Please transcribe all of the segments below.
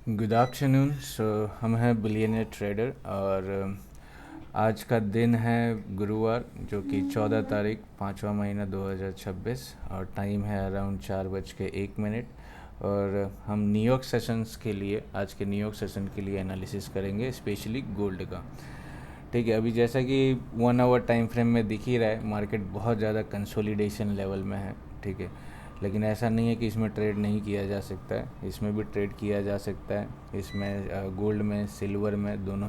Good afternoon. हम हैं billionaire trader और आज का दिन है गुरुवार, जो कि 14 तारीख 5वां महीना 2026 और टाइम है अराउंड 4:01। और हम न्यूयॉर्क सेशंस के लिए आज के न्यूयॉर्क सेशन के लिए एनालिसिस करेंगे, स्पेशली गोल्ड का। ठीक है, अभी जैसा कि 1 आवर टाइम फ्रेम में दिख ही रहा है, मार्केट बहुत ज़्यादा कंसोलिडेशन लेवल में है। ठीक है, लेकिन ऐसा नहीं है कि इसमें ट्रेड नहीं किया जा सकता है, इसमें भी ट्रेड किया जा सकता है। इसमें गोल्ड में, सिल्वर में, दोनों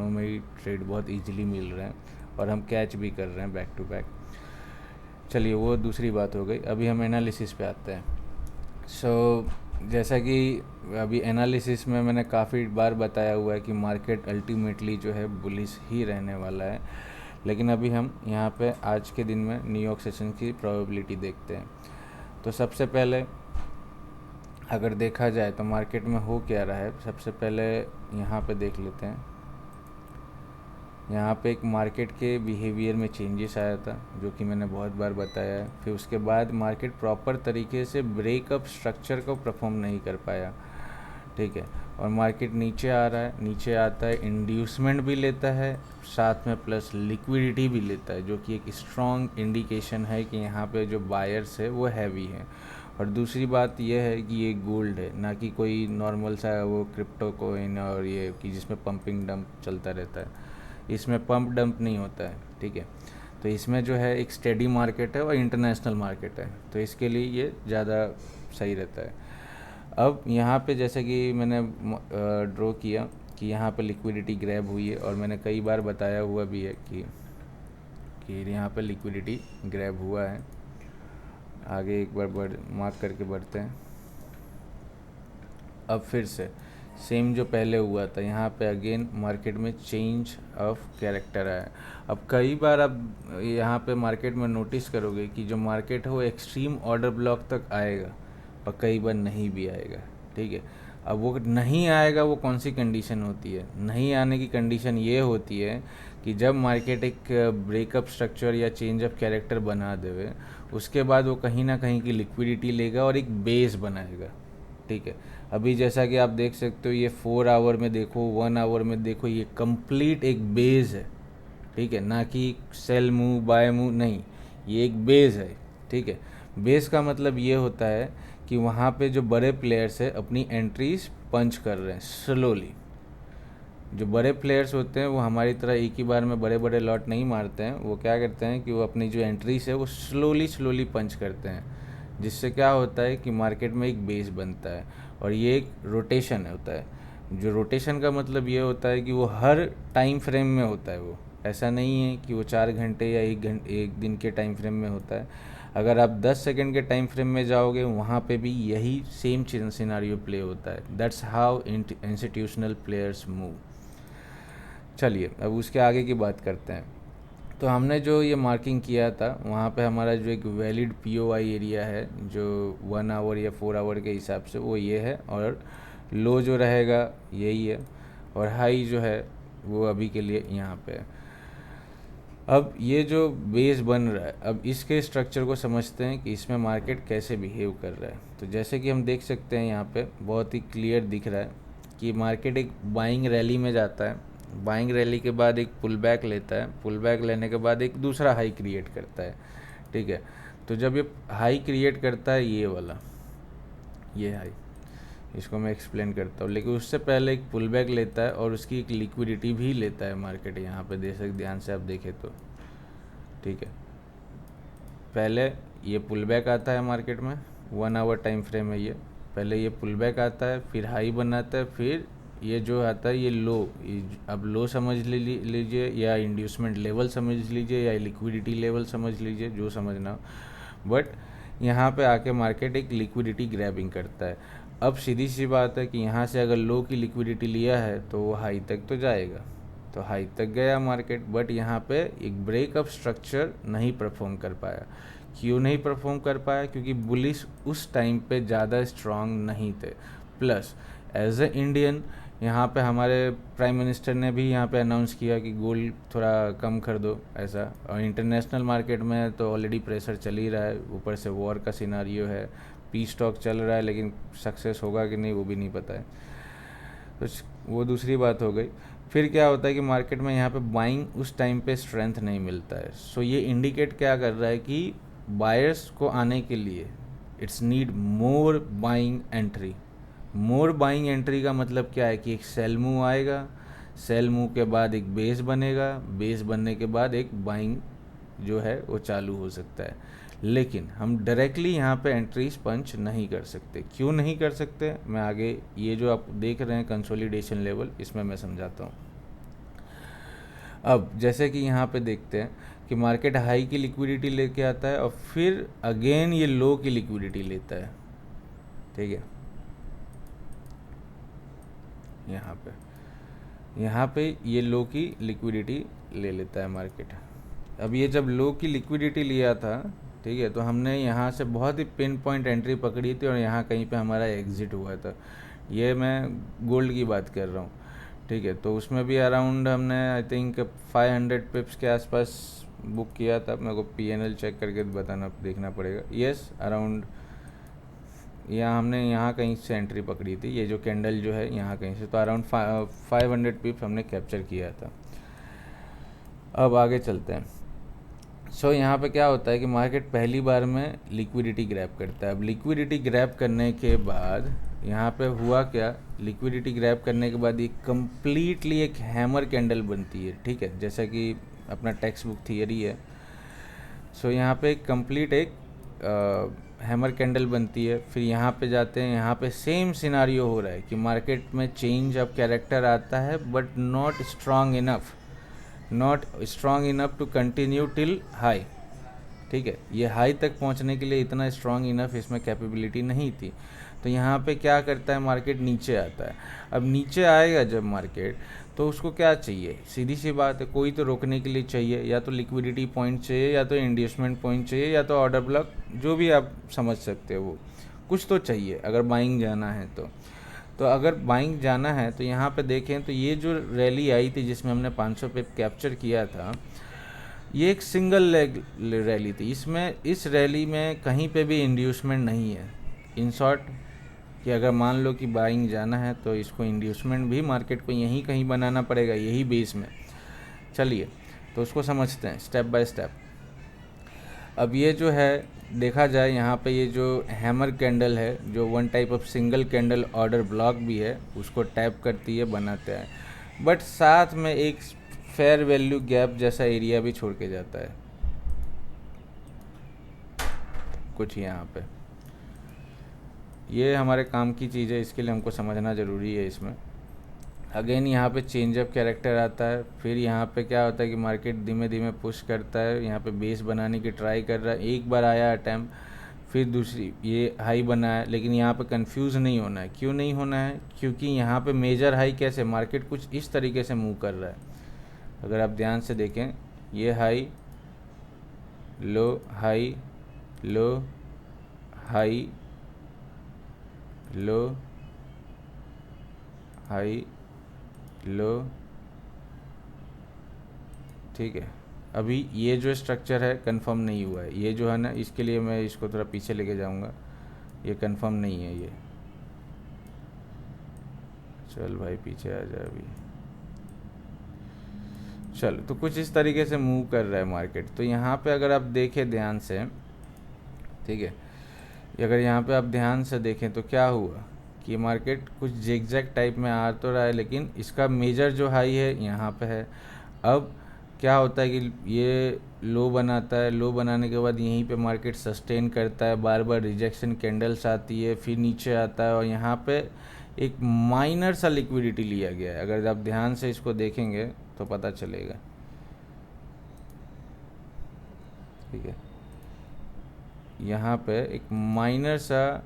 में ही ट्रेड बहुत इजीली मिल रहे हैं और हम कैच भी कर रहे हैं बैक टू बैक। चलिए, वो दूसरी बात हो गई। अभी हम एनालिसिस पे आते हैं। जैसा कि अभी एनालिसिस में मैंने काफ़ी बार बताया हुआ है कि मार्केट अल्टीमेटली जो है बुलिश ही रहने वाला है। लेकिन अभी हम यहाँ पे आज के दिन में न्यूयॉर्क सेशन की प्रोबेबिलिटी देखते हैं। तो सबसे पहले अगर देखा जाए तो मार्केट में हो क्या रहा है, सबसे पहले यहाँ पे देख लेते हैं। यहाँ पे एक मार्केट के बिहेवियर में चेंजेस आया था, जो कि मैंने बहुत बार बताया है। फिर उसके बाद मार्केट प्रॉपर तरीके से ब्रेकअप स्ट्रक्चर को परफॉर्म नहीं कर पाया। ठीक है, और मार्केट नीचे आ रहा है, नीचे आता है, इंड्यूसमेंट भी लेता है, साथ में प्लस लिक्विडिटी भी लेता है, जो कि एक स्ट्रॉन्ग इंडिकेशन है कि यहाँ पे जो बायर्स है वो हैवी है। और दूसरी बात यह है कि ये गोल्ड है, ना कि कोई नॉर्मल सा वो क्रिप्टो कोइन और ये कि जिसमें पंपिंग डंप चलता रहता है। इसमें पंप डंप नहीं होता है। ठीक है, तो इसमें जो है एक स्टेडी मार्केट है और इंटरनेशनल मार्केट है, तो इसके लिए ये ज़्यादा सही रहता है। अब यहाँ पे जैसे कि मैंने ड्रॉ किया कि यहाँ पे लिक्विडिटी ग्रैब हुई है, और मैंने कई बार बताया हुआ भी है कि यहाँ पे लिक्विडिटी ग्रैब हुआ है। आगे एक बार मार्क करके बढ़ते हैं। अब फिर से सेम जो पहले हुआ था, यहाँ पे अगेन मार्केट में चेंज ऑफ कैरेक्टर आया। अब कई बार आप यहाँ पे मार्केट में नोटिस करोगे कि जो मार्केट है वो एक्सट्रीम ऑर्डर ब्लॉक तक आएगा और कई बार नहीं भी आएगा। ठीक है, अब वो नहीं आएगा, वो कौन सी कंडीशन होती है? नहीं आने की कंडीशन ये होती है कि जब मार्केट एक ब्रेकअप स्ट्रक्चर या चेंज ऑफ कैरेक्टर बना देवे, उसके बाद वो कहीं ना कहीं की लिक्विडिटी लेगा और एक बेस बनाएगा। ठीक है, अभी जैसा कि आप देख सकते हो, ये 4 आवर में देखो, 1 आवर में देखो, ये कंप्लीट एक बेस है। ठीक है, ना कि सेल मूव बाय मूव, नहीं, ये एक बेस है। ठीक है, बेस का मतलब ये होता है कि वहाँ पे जो बड़े प्लेयर्स है अपनी एंट्रीज पंच कर रहे हैं स्लोली। जो बड़े प्लेयर्स होते हैं वो हमारी तरह एक ही बार में बड़े बड़े लॉट नहीं मारते हैं। वो क्या करते हैं कि वो अपनी जो एंट्रीज है वो स्लोली स्लोली पंच करते हैं, जिससे क्या होता है कि मार्केट में एक बेस बनता है और ये एक रोटेशन होता है। जो रोटेशन का मतलब ये होता है कि वो हर टाइम फ्रेम में होता है। वो ऐसा नहीं है कि वो 4 घंटे या 1 घंटे 1 दिन के टाइम फ्रेम में होता है। अगर आप 10 सेकंड के टाइम फ्रेम में जाओगे, वहाँ पे भी यही सेम सिनारियो प्ले होता है। That's how institutional players move. चलिए, अब उसके आगे की बात करते हैं। तो हमने जो ये मार्किंग किया था, वहाँ पे हमारा जो एक वैलिड पीओआई एरिया है, जो 1 आवर या 4 आवर के हिसाब से, वो ये है, और लो जो रहेगा यही है, और हाई जो है वो अभी के लिए यहाँ पे है। अब ये जो बेस बन रहा है, अब इसके स्ट्रक्चर को समझते हैं कि इसमें मार्केट कैसे बिहेव कर रहा है। तो जैसे कि हम देख सकते हैं, यहाँ पे बहुत ही क्लियर दिख रहा है कि मार्केट एक बाइंग रैली में जाता है। बाइंग रैली के बाद एक पुल बैक लेता है, पुल बैक लेने के बाद एक दूसरा हाई क्रिएट करता है। ठीक है, तो जब ये हाई क्रिएट करता है, ये वाला, ये हाई, इसको मैं एक्सप्लेन करता हूँ, लेकिन उससे पहले एक पुल बैक लेता है और उसकी एक लिक्विडिटी भी लेता है मार्केट। यहाँ पे दे सकते, ध्यान से आप देखें तो। ठीक है, पहले ये पुल बैक आता है मार्केट में, 1 आवर टाइम फ्रेम है ये। पहले ये पुल बैक आता है, फिर हाई बनाता है, फिर ये जो आता है ये लो, अब लो समझ लीजिए, या इंड्यूसमेंट लेवल समझ लीजिए, या लिक्विडिटी लेवल समझ लीजिए, जो समझना हो। बट यहाँ पे आके मार्केट एक लिक्विडिटी ग्रैबिंग करता है। अब सीधी सी बात है कि यहाँ से अगर लो की लिक्विडिटी लिया है तो वो हाई तक तो जाएगा, तो हाई तक गया मार्केट, बट यहाँ पे एक ब्रेकअप स्ट्रक्चर नहीं परफॉर्म कर पाया। क्यों नहीं परफॉर्म कर पाया? क्योंकि बुलिश उस टाइम पे ज़्यादा स्ट्रांग नहीं थे। प्लस एज ए इंडियन, यहाँ पे हमारे प्राइम मिनिस्टर ने भी यहाँ पे अनाउंस किया कि गोल्ड थोड़ा कम कर दो, ऐसा। और इंटरनेशनल मार्केट में तो ऑलरेडी प्रेशर चल ही रहा है, ऊपर से वॉर का सिनारियो है, पीस टॉक चल रहा है, लेकिन सक्सेस होगा कि नहीं वो भी नहीं पता है। तो वो दूसरी बात हो गई। फिर क्या होता है कि मार्केट में यहाँ पे बाइंग उस टाइम पे स्ट्रेंथ नहीं मिलता है। सो ये इंडिकेट क्या कर रहा है कि बायर्स को आने के लिए it's need more buying entry. More buying entry का मतलब क्या है कि एक सेल मूव आएगा, सेल मूव के बाद एक बेस बनेगा, बेस बनने के बाद एक बाइंग जो है वो चालू हो सकता है। लेकिन हम डायरेक्टली यहाँ पे एंट्रीज पंच नहीं कर सकते। क्यों नहीं कर सकते, मैं आगे ये जो आप देख रहे हैं कंसोलिडेशन लेवल, इसमें मैं समझाता हूँ। अब जैसे कि यहाँ पे देखते हैं कि मार्केट हाई की लिक्विडिटी लेके आता है और फिर अगेन ये लो की लिक्विडिटी लेता है, ठीक है। यहाँ पे ये लो की लिक्विडिटी ले लेता है मार्केट। अब ये जब लो की लिक्विडिटी लिया था, ठीक है, तो हमने यहाँ से बहुत ही पिन पॉइंट एंट्री पकड़ी थी और यहाँ कहीं पे हमारा एग्ज़िट हुआ था। ये मैं गोल्ड की बात कर रहा हूँ, ठीक है। तो उसमें भी अराउंड हमने आई थिंक 500 पिप्स के आसपास बुक किया था। मेरे को पीएनएल चेक करके बताना देखना पड़ेगा। यस, अराउंड यहाँ हमने यहाँ कहीं से एंट्री पकड़ी थी, ये जो कैंडल जो है यहाँ कहीं से, तो अराउंड 500 पिप्स हमने कैप्चर किया था। अब आगे चलते हैं। सो यहाँ पे क्या होता है कि मार्केट पहली बार में लिक्विडिटी ग्रैब करता है। अब लिक्विडिटी ग्रैब करने के बाद यहाँ पे हुआ क्या, लिक्विडिटी ग्रैब करने के बाद ये कम्प्लीटली एक हैमर कैंडल बनती है, ठीक है, जैसा कि अपना टेक्स्ट बुक थियरी है। सो यहाँ पे कंप्लीट एक हैमर कैंडल बनती है। फिर यहाँ पे जाते हैं, यहाँ पे सेम सिनारियो हो रहा है कि मार्केट में चेंज ऑफ कैरेक्टर आता है but not strong enough to continue till high, ठीक है। ये हाई तक पहुंचने के लिए इतना स्ट्रांग इनफ इसमें कैपेबिलिटी नहीं थी। तो यहाँ पे क्या करता है, मार्केट नीचे आता है। अब नीचे आएगा जब मार्केट, तो उसको क्या चाहिए, सीधी सी बात है, कोई तो रोकने के लिए चाहिए, या तो लिक्विडिटी पॉइंट चाहिए, या तो इंड्यूसमेंट पॉइंट चाहिए, या तो ऑर्डर ब्लॉक, जो भी आप समझ सकते हो, वो कुछ तो चाहिए अगर बाइंग जाना है तो अगर बाइंग जाना है तो यहाँ पे देखें तो ये जो रैली आई थी जिसमें हमने 500 पे कैप्चर किया था, ये एक सिंगल लेग रैली थी। इसमें इस रैली में कहीं पे भी इंड्यूसमेंट नहीं है। इन शॉर्ट कि अगर मान लो कि बाइंग जाना है तो इसको इंड्यूसमेंट भी मार्केट को यहीं कहीं बनाना पड़ेगा, यही बेस में। चलिए तो उसको समझते हैं स्टेप बाय स्टेप। अब ये जो है देखा जाए, यहाँ पे ये जो हैमर कैंडल है, जो one type of single candle order block भी है, उसको टैप करती है, बनाता है, बट साथ में एक फेयर वैल्यू गैप जैसा एरिया भी छोड़ के जाता है कुछ यहाँ पे। ये हमारे काम की चीज़ है, इसके लिए हमको समझना ज़रूरी है। इसमें अगेन यहाँ पे चेंज ऑफ कैरेक्टर आता है। फिर यहाँ पे क्या होता है कि मार्केट धीमे धीमे पुश करता है, यहाँ पे बेस बनाने की ट्राई कर रहा है। एक बार आया अटैम्प्ट, फिर दूसरी ये हाई बना है, लेकिन यहाँ पे कंफ्यूज नहीं होना है। क्यों नहीं होना है, क्योंकि यहाँ पे मेजर हाई कैसे, मार्केट कुछ इस तरीके से मूव कर रहा है। अगर आप ध्यान से देखें, ये high low high low high low high low, ठीक है। अभी ये जो स्ट्रक्चर है कंफर्म नहीं हुआ है, ये जो है ना, इसके लिए मैं इसको थोड़ा पीछे लेके जाऊंगा। ये कंफर्म नहीं है ये, चल भाई पीछे आ जा अभी। चलो, तो कुछ इस तरीके से मूव कर रहा है मार्केट। तो यहाँ पे अगर आप देखें ध्यान से, ठीक है, अगर यहाँ पे आप ध्यान से देखें तो क्या हुआ कि मार्केट कुछ जिगजैग टाइप में आ तो रहा है, लेकिन इसका मेजर जो हाई है यहाँ पे है। अब क्या होता है कि ये लो बनाता है, लो बनाने के बाद यहीं पे मार्केट सस्टेन करता है, बार बार रिजेक्शन कैंडल्स आती है, फिर नीचे आता है और यहाँ पे एक माइनर सा लिक्विडिटी लिया गया है। अगर आप ध्यान से इसको देखेंगे तो पता चलेगा, ठीक है। यहाँ पे एक माइनर सा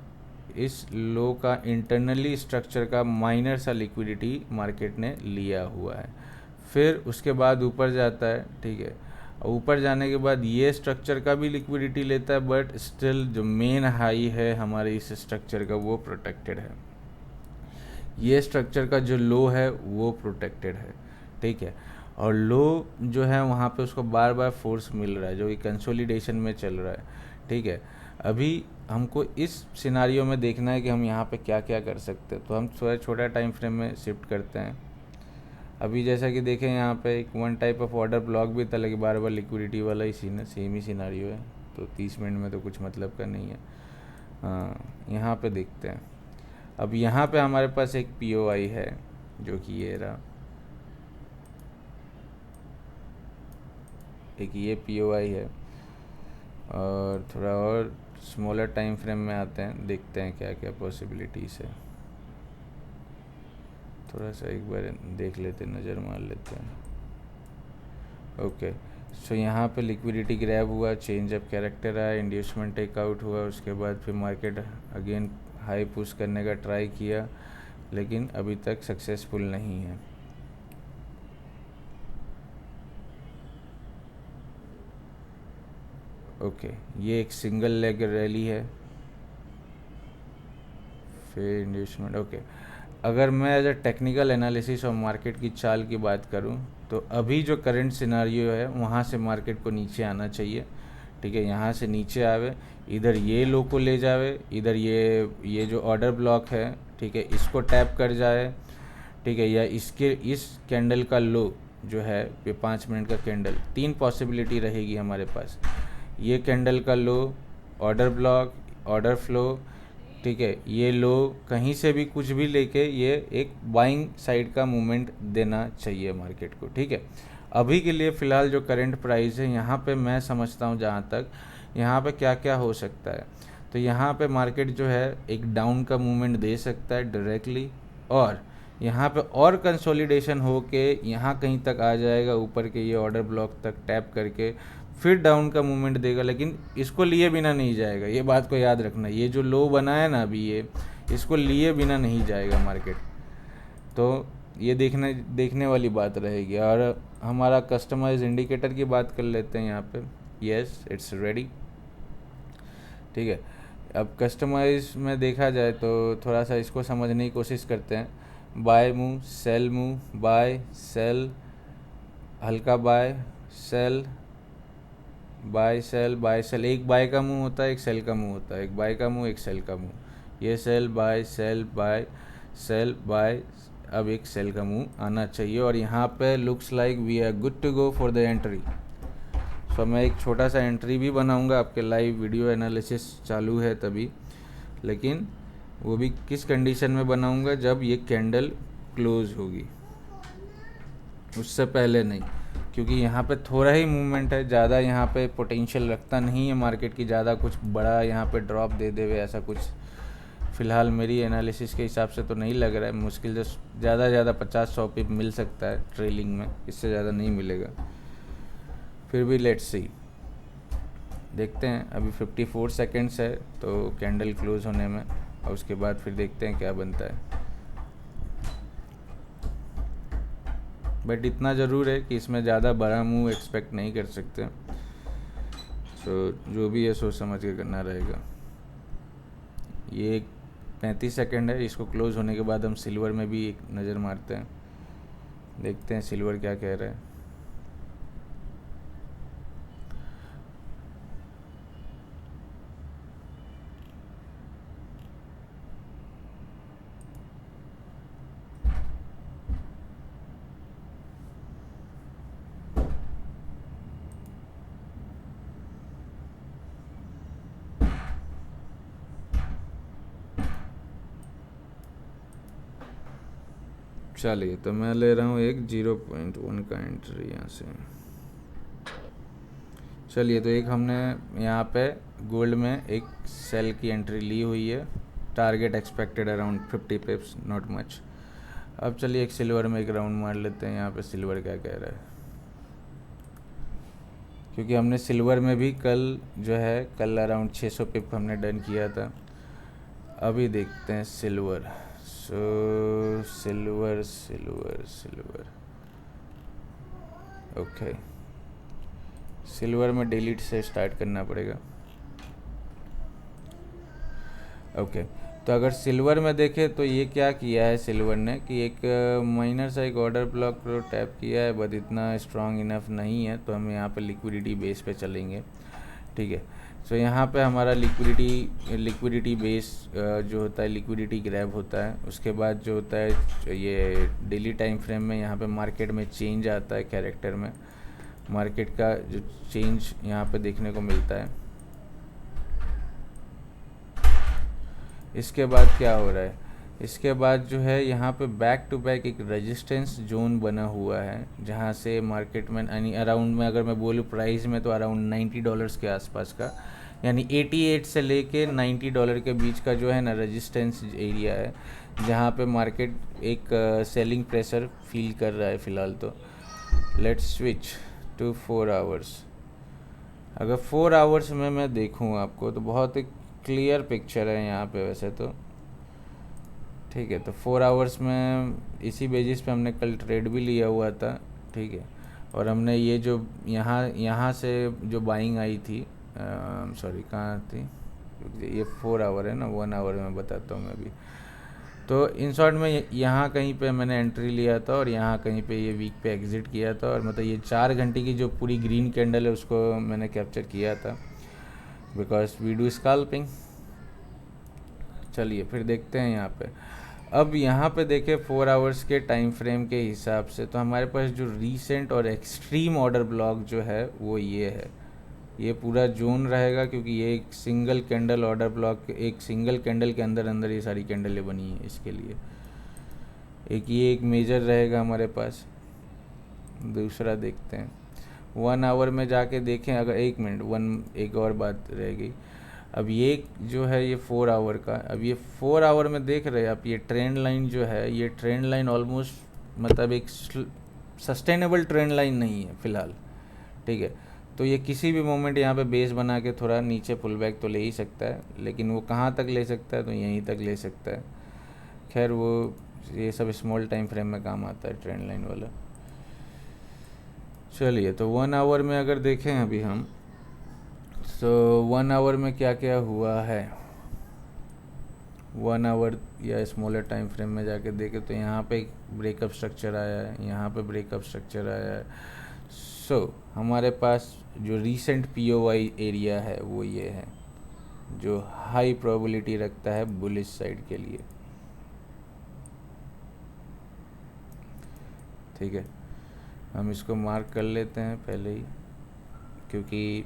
इस लो का इंटरनली स्ट्रक्चर का माइनर सा लिक्विडिटी मार्केट ने लिया हुआ है। फिर उसके बाद ऊपर जाता है, ठीक है। ऊपर जाने के बाद ये स्ट्रक्चर का भी लिक्विडिटी लेता है, बट स्टिल जो मेन हाई है हमारे इस स्ट्रक्चर का वो प्रोटेक्टेड है। ये स्ट्रक्चर का जो लो है वो प्रोटेक्टेड है, ठीक है। और लो जो है वहाँ पे उसको बार बार फोर्स मिल रहा है, जो कि कंसोलिडेशन में चल रहा है, ठीक है। अभी हमको इस सिनारियो में देखना है कि हम यहाँ पे क्या क्या कर सकते हैं, तो हम थोड़ा छोटा टाइम फ्रेम में शिफ्ट करते हैं। अभी जैसा कि देखें यहाँ पे एक one type of order block भी था, लेकिन बार बार लिक्विडिटी वाला ही सेम ही सिनारियो है, तो 30 मिनट में तो कुछ मतलब का नहीं है। हाँ, यहाँ पे देखते हैं। अब यहाँ पे हमारे पास एक POI है जो कि ये रहा, एक ये POI है। और थोड़ा और स्मॉलर टाइम फ्रेम में आते हैं, देखते हैं क्या क्या पॉसिबिलिटीज़ है। थोड़ा सा एक बार देख लेते, नज़र मार लेते हैं। ओके, सो यहाँ पे लिक्विडिटी ग्रैब हुआ, चेंज ऑफ कैरेक्टर आया, इंड्यूसमेंट टेकआउट हुआ, उसके बाद फिर मार्केट अगेन हाई पुश करने का ट्राई किया, लेकिन अभी तक सक्सेसफुल नहीं है। ओके, ये एक सिंगल लेग रैली है, फिर इंड्यूसमेंट। ओके, अगर मैं एज अ टेक्निकल एनालिसिस और मार्केट की चाल की बात करूं, तो अभी जो करंट सिनारियो है वहां से मार्केट को नीचे आना चाहिए। ठीक है, यहाँ से नीचे आवे, इधर ये लो को ले जावे, इधर ये जो ऑर्डर ब्लॉक है, ठीक है, इसको टैप कर जाए, ठीक है, या इसके इस कैंडल का लो जो है, ये 5 मिनट का कैंडल, 3 पॉसिबिलिटी रहेगी हमारे पास। ये कैंडल का लो, ऑर्डर ब्लॉक, ऑर्डर फ्लो, ठीक है, ये लो कहीं से भी कुछ भी लेके ये एक बाइंग साइड का मूवमेंट देना चाहिए मार्केट को। ठीक है, अभी के लिए फ़िलहाल जो करंट प्राइस है यहाँ पे मैं समझता हूँ जहाँ तक, यहाँ पे क्या क्या हो सकता है, तो यहाँ पे मार्केट जो है एक डाउन का मूवमेंट दे सकता है डायरेक्टली, और यहाँ पे और कंसोलिडेशन हो के यहाँ कहीं तक आ जाएगा, ऊपर के ये ऑर्डर ब्लॉक तक टैप करके फिर डाउन का मूवमेंट देगा, लेकिन इसको लिए बिना नहीं जाएगा। ये बात को याद रखना, ये जो लो बना है ना अभी, ये इसको लिए बिना नहीं जाएगा मार्केट, तो ये देखने वाली बात रहेगी। और हमारा कस्टमाइज इंडिकेटर की बात कर लेते हैं यहाँ पे। Yes, it's ready. ठीक है, अब कस्टमाइज में देखा जाए तो थोड़ा सा इसको समझने की कोशिश करते हैं। Buy move, sell move, buy sell, हल्का buy sell, buy sell, buy sell. एक बाय का मूव होता है, एक सेल का मूव होता है, एक बाय का मूव, एक सेल का मूव। ये sell buy sell buy sell buy, अब एक सेल का मूव आना चाहिए, और यहाँ पे looks like we are good to go for the entry. So मैं एक छोटा सा एंट्री भी बनाऊंगा, आपके लाइव वीडियो एनालिसिस चालू है तभी, लेकिन वो भी किस कंडीशन में बनाऊंगा, जब ये कैंडल क्लोज होगी, उससे पहले नहीं, क्योंकि यहाँ पे थोड़ा ही मूवमेंट है, ज़्यादा यहाँ पे पोटेंशियल रखता नहीं है मार्केट की, ज़्यादा कुछ बड़ा यहाँ पे ड्रॉप दे देवे ऐसा कुछ फ़िलहाल मेरी एनालिसिस के हिसाब से तो नहीं लग रहा है। मुश्किल से ज़्यादा 50-100 पिप मिल सकता है ट्रेलिंग में, इससे ज़्यादा नहीं मिलेगा। फिर भी लेट्स सी, देखते हैं। अभी 54 सेकेंड्स है तो कैंडल क्लोज होने में, और उसके बाद फिर देखते हैं क्या बनता है। बट इतना ज़रूर है कि इसमें ज़्यादा बड़ा मूव एक्सपेक्ट नहीं कर सकते, सो जो भी है सोच समझ के करना रहेगा। ये 35 सेकेंड है, इसको क्लोज होने के बाद हम सिल्वर में भी एक नज़र मारते हैं, देखते हैं सिल्वर क्या कह रहा है। चलिए, तो मैं ले रहा हूँ एक 0.1 का एंट्री यहाँ से। चलिए, तो एक हमने यहाँ पे गोल्ड में एक सेल की एंट्री ली हुई है, target expected around 50 पिप्स, not much. अब चलिए एक सिल्वर में एक राउंड मार लेते हैं, यहाँ पे सिल्वर क्या कह रहा है, क्योंकि हमने सिल्वर में भी कल अराउंड 600 पिप हमने डन किया था। अभी देखते हैं सिल्वर। सो सिल्वर ओके, सिल्वर में डिलीट से स्टार्ट करना पड़ेगा। ओके, तो अगर सिल्वर में देखें तो ये क्या किया है सिल्वर ने कि एक माइनर सा एक ऑर्डर ब्लॉक को टैप किया है, बट इतना स्ट्रांग इनफ नहीं है, तो हम यहाँ पर लिक्विडिटी बेस पे चलेंगे। ठीक है, सो यहाँ पे हमारा लिक्विडिटी बेस जो होता है, लिक्विडिटी ग्रैब होता है। उसके बाद जो होता है ये डेली टाइम फ्रेम में यहाँ पे मार्केट में चेंज आता है, कैरेक्टर में मार्केट का जो चेंज यहाँ पे देखने को मिलता है। इसके बाद क्या हो रहा है, इसके बाद जो है यहाँ पे बैक टू बैक एक रेजिस्टेंस जोन बना हुआ है, जहाँ से मार्केट में यानी अराउंड में अगर मैं बोलूँ प्राइस में तो अराउंड $90 के आसपास का, यानी 88 से लेके $90 के बीच का जो है ना रेजिस्टेंस एरिया है, जहाँ पे मार्केट एक सेलिंग प्रेशर फील कर रहा है फ़िलहाल। तो लेट्स स्विच टू 4 आवर्स। अगर 4 आवर्स में मैं देखूँ आपको तो बहुत एक क्लियर पिक्चर है यहाँ पे वैसे तो, ठीक है। तो 4 आवर्स में इसी बेसिस पे हमने कल ट्रेड भी लिया हुआ था, ठीक है। और हमने ये जो यहाँ से जो बाइंग आई थी, सॉरी कहाँ थी, ये 4 आवर है ना, 1 आवर में बताता हूँ मैं भी। तो इन शॉर्ट में यहाँ कहीं पे मैंने एंट्री लिया था और यहाँ कहीं पे ये वीक पे एग्ज़िट किया था, और मतलब ये 4 घंटे की जो पूरी ग्रीन कैंडल है उसको मैंने कैप्चर किया था, बिकॉज वी डू स्कैल्पिंग। चलिए फिर देखते हैं यहाँ पे। अब यहाँ पे देखें 4 आवर्स के टाइम फ्रेम के हिसाब से, तो हमारे पास जो रीसेंट और एक्सट्रीम ऑर्डर ब्लॉक जो है वो ये है, ये पूरा जोन रहेगा, क्योंकि ये एक सिंगल कैंडल ऑर्डर ब्लॉक, एक सिंगल कैंडल के अंदर अंदर ये सारी कैंडलें बनी हैं। इसके लिए एक मेजर रहेगा हमारे पास। दूसरा देखते हैं 1 आवर में जाके देखें, अगर 1 मिनट एक और बात रहेगी। अब ये जो है ये 4 आवर का, अब ये 4 आवर में देख रहे हैं आप, ये ट्रेंड लाइन जो है, ये ट्रेंड लाइन ऑलमोस्ट मतलब एक सस्टेनेबल ट्रेंड लाइन नहीं है फ़िलहाल, ठीक है। तो ये किसी भी मोमेंट यहाँ पे बेस बना के थोड़ा नीचे पुल बैक तो ले ही सकता है, लेकिन वो कहाँ तक ले सकता है, तो यहीं तक ले सकता है। खैर वो ये सब स्मॉल टाइम फ्रेम में काम आता है ट्रेंड लाइन वाला। चलिए तो 1 आवर में अगर देखें अभी हम, तो 1 आवर में क्या क्या हुआ है, 1 आवर या स्मॉलर टाइम फ्रेम में जाके देखें तो यहाँ पे एक ब्रेकअप स्ट्रक्चर आया है, यहाँ पे ब्रेकअप स्ट्रक्चर आया है। सो हमारे पास जो रीसेंट पीओवाई एरिया है वो ये है, जो हाई प्रोबेबिलिटी रखता है बुलिश साइड के लिए, ठीक है। हम इसको मार्क कर लेते हैं पहले ही, क्योंकि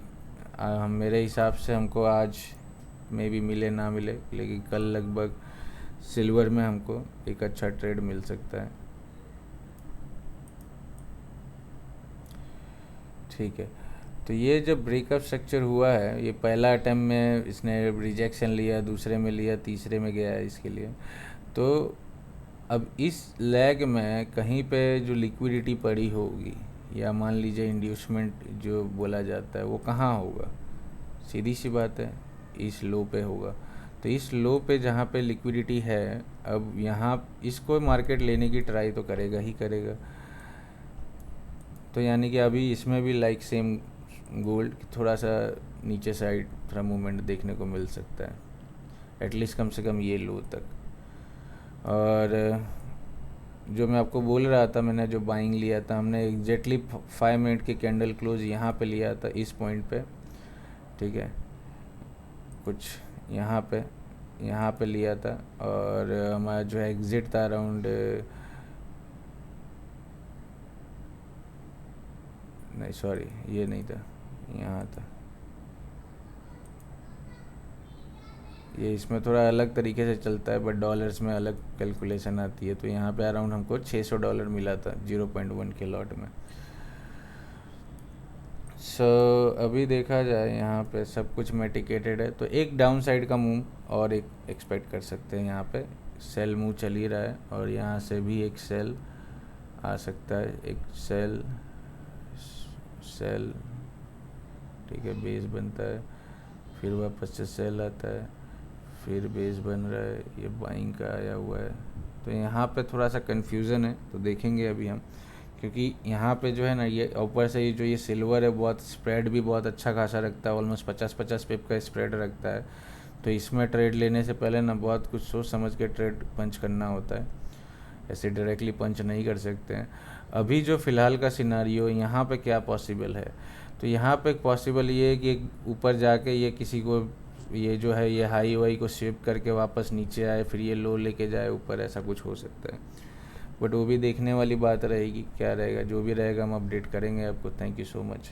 हम मेरे हिसाब से हमको आज में भी मिले ना मिले, लेकिन कल लगभग सिल्वर में हमको एक अच्छा ट्रेड मिल सकता है, ठीक है। तो ये जब ब्रेकअप स्ट्रक्चर हुआ है, ये पहला अटैम्प्ट में इसने रिजेक्शन लिया, दूसरे में लिया, तीसरे में गया है इसके लिए। तो अब इस लैग में कहीं पे जो लिक्विडिटी पड़ी होगी, या मान लीजिए इंड्यूसमेंट जो बोला जाता है, वो कहाँ होगा, सीधी सी बात है इस लो पे होगा। तो इस लो पे जहाँ पे लिक्विडिटी है, अब यहाँ इसको मार्केट लेने की ट्राई तो करेगा ही करेगा। तो यानी कि अभी इसमें भी लाइक सेम गोल्ड थोड़ा सा नीचे साइड थोड़ा मूवमेंट देखने को मिल सकता है, एटलीस्ट कम से कम ये लो तक। और जो मैं आपको बोल रहा था, मैंने जो बाइंग लिया था, हमने एग्जैक्टली 5 मिनट के कैंडल क्लोज यहाँ पे लिया था इस पॉइंट पे, ठीक है। कुछ यहाँ पे लिया था, और हमारा जो है एग्ज़िट था अराउंड, नहीं सॉरी ये नहीं था, यहाँ था ये। इसमें थोड़ा अलग तरीके से चलता है, बट डॉलर्स में अलग कैलकुलेशन आती है। तो यहाँ पे अराउंड हमको $600 मिला था 0.1 के लॉट में। सो अभी देखा जाए यहाँ पे सब कुछ मेटिकेटेड है, तो एक डाउन साइड का मूव और एक एक्सपेक्ट कर सकते हैं। यहाँ पे सेल मूव चल ही रहा है, और यहाँ से भी एक सेल आ सकता है, एक सेल, ठीक है, बेस बनता है, फिर वापस से सेल आता है, फिर बेस बन रहा है, ये बाइंग का आया हुआ है। तो यहाँ पे थोड़ा सा कन्फ्यूज़न है, तो देखेंगे अभी हम, क्योंकि यहाँ पे जो है ना, ये ऊपर से ये सिल्वर है, बहुत स्प्रेड भी बहुत अच्छा खासा रखता है, ऑलमोस्ट 50-50 पिप का स्प्रेड रखता है। तो इसमें ट्रेड लेने से पहले ना बहुत कुछ सोच समझ के ट्रेड पंच करना होता है, ऐसे डायरेक्टली पंच नहीं कर सकते हैं। अभी जो फ़िलहाल का सिनारियो यहाँ पे क्या पॉसिबल है, तो यहाँ पे पॉसिबल ये है कि ऊपर जाके ये किसी को ये जो है ये हाई वाई को स्विप करके वापस नीचे आए, फिर ये लो लेके जाए ऊपर, ऐसा कुछ हो सकता है। बट वो भी देखने वाली बात रहेगी, क्या रहेगा, जो भी रहेगा हम अपडेट करेंगे आपको। Thank you so much.